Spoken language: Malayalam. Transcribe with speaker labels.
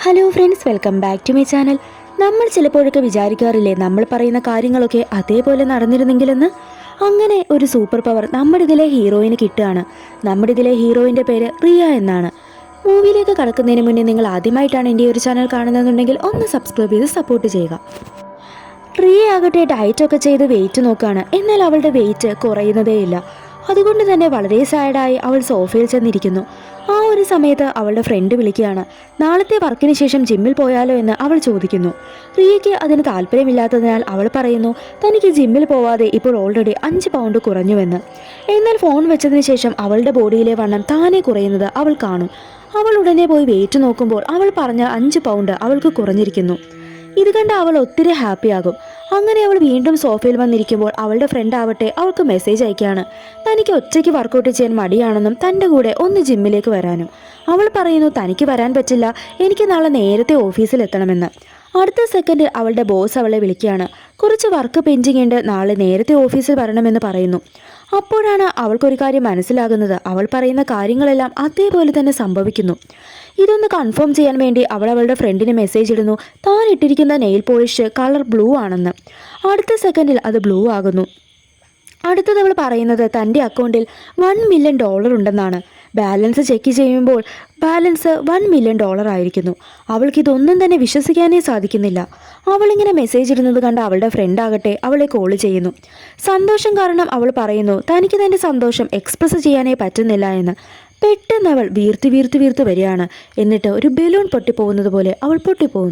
Speaker 1: Hello friends, welcome back to my channel. നമ്മൾ ചിലപ്പോഴൊക്കെ വിചാരിക്കാറില്ലേ നമ്മൾ പറയുന്ന കാര്യങ്ങളൊക്കെ അതേപോലെ നടന്നിരുന്നെങ്കിലെന്ന്. അങ്ങനെ ഒരു സൂപ്പർ പവർ നമ്മുടെ ഇതിലെ ഹീറോയിന് കിട്ടുകയാണ്. നമ്മുടെ ഇതിലെ ഹീറോയിൻ്റെ പേര് റിയ എന്നാണ്. മൂവിയിലേക്ക് കടക്കുന്നതിന് മുന്നേ നിങ്ങൾ ആദ്യമായിട്ടാണ് എൻ്റെ ഒരു ചാനൽ കാണുന്നതെന്നുണ്ടെങ്കിൽ ഒന്ന് സബ്സ്ക്രൈബ് ചെയ്ത് സപ്പോർട്ട് ചെയ്യുക. റിയ ആകട്ടെ ഡയറ്റൊക്കെ ചെയ്ത് വെയിറ്റ് നോക്കുകയാണ്. എന്നാൽ അവളുടെ വെയിറ്റ് കുറയുന്നതേയില്ല. അതുകൊണ്ട് തന്നെ വളരെ സാഡായി അവൾ സോഫയിൽ ചെന്നിരിക്കുന്നു. ആ ഒരു സമയത്ത് അവളുടെ ഫ്രണ്ട് വിളിക്കുകയാണ്. നാളത്തെ വർക്കിന് ശേഷം ജിമ്മിൽ പോയാലോ എന്ന് അവൾ ചോദിക്കുന്നു. റിയയ്ക്ക് അതിന് താല്പര്യമില്ലാത്തതിനാൽ അവൾ പറയുന്നു തനിക്ക് ജിമ്മിൽ പോവാതെ ഇപ്പോൾ ഓൾറെഡി 5 പൗണ്ട് കുറഞ്ഞുവെന്ന്. എന്നാൽ ഫോൺ വെച്ചതിന് ശേഷം അവളുടെ ബോഡിയിലെ വണ്ണം താനെ കുറയുന്നത് അവൾ കാണും. അവൾ ഉടനെ പോയി വെയിറ്റ് നോക്കുമ്പോൾ അവൾ പറഞ്ഞ 5 പൗണ്ട് അവൾക്ക് കുറഞ്ഞിരിക്കുന്നു. ഇത് കണ്ട് അവൾ ഒത്തിരി ഹാപ്പിയാകും. അങ്ങനെ അവൾ വീണ്ടും സോഫയിൽ വന്നിരിക്കുമ്പോൾ അവളുടെ ഫ്രണ്ട് ആവട്ടെ അവൾക്ക് മെസ്സേജ് അയക്കുകയാണ്. തനിക്ക് ഒറ്റയ്ക്ക് വർക്കൗട്ട് ചെയ്യാൻ മടിയാണെന്നും തൻ്റെ കൂടെ ഒന്ന് ജിമ്മിലേക്ക് വരാനും. അവൾ പറയുന്നു തനിക്ക് വരാൻ പറ്റില്ല, എനിക്ക് നാളെ നേരത്തെ ഓഫീസിൽ എത്തണമെന്ന്. അടുത്ത സെക്കൻഡ് അവളുടെ ബോസ് അവളെ വിളിക്കുകയാണ്. കുറച്ച് വർക്ക് പെൻഡിങ് ഉണ്ട്, നാളെ നേരത്തെ ഓഫീസിൽ വരണമെന്ന് പറയുന്നു. അപ്പോഴാണ് അവൾക്കൊരു കാര്യം മനസ്സിലാകുന്നത്. അവൾ പറയുന്ന കാര്യങ്ങളെല്ലാം അതേപോലെ തന്നെ സംഭവിക്കുന്നു. ഇതൊന്ന് കൺഫേം ചെയ്യാൻ വേണ്ടി അവൾ അവളുടെ ഫ്രണ്ടിന് മെസ്സേജ് ഇടുന്നു താൻ ഇട്ടിരിക്കുന്ന നെയിൽ പോളിഷ് കളർ ബ്ലൂ ആണെന്ന്. അടുത്ത സെക്കൻഡിൽ അത് ബ്ലൂ ആകുന്നു. അടുത്തത് അവൾ പറയുന്നത് തൻ്റെ അക്കൗണ്ടിൽ $1 മില്യൺ ഉണ്ടെന്നാണ്. ബാലൻസ് ചെക്ക് ചെയ്യുമ്പോൾ ബാലൻസ് $1 മില്യൺ ആയിരിക്കുന്നു. അവൾക്കിതൊന്നും തന്നെ വിശ്വസിക്കാനേ സാധിക്കുന്നില്ല. അവളിങ്ങനെ മെസ്സേജ് ഇടുന്നത് കണ്ട് അവളുടെ ഫ്രണ്ട് ആകട്ടെ അവളെ കോൾ ചെയ്യുന്നു. സന്തോഷം കാരണം അവൾ പറയുന്നു തനിക്ക് തൻ്റെ സന്തോഷം എക്സ്പ്രസ് ചെയ്യാനേ പറ്റുന്നില്ല എന്ന്. പെട്ടെന്ന് അവൾ വീർത്ത് വരികയാണ്. എന്നിട്ട് ഒരു ബലൂൺ പൊട്ടിപ്പോകുന്നത് പോലെ അവൾ പൊട്ടിപ്പോകുന്നു.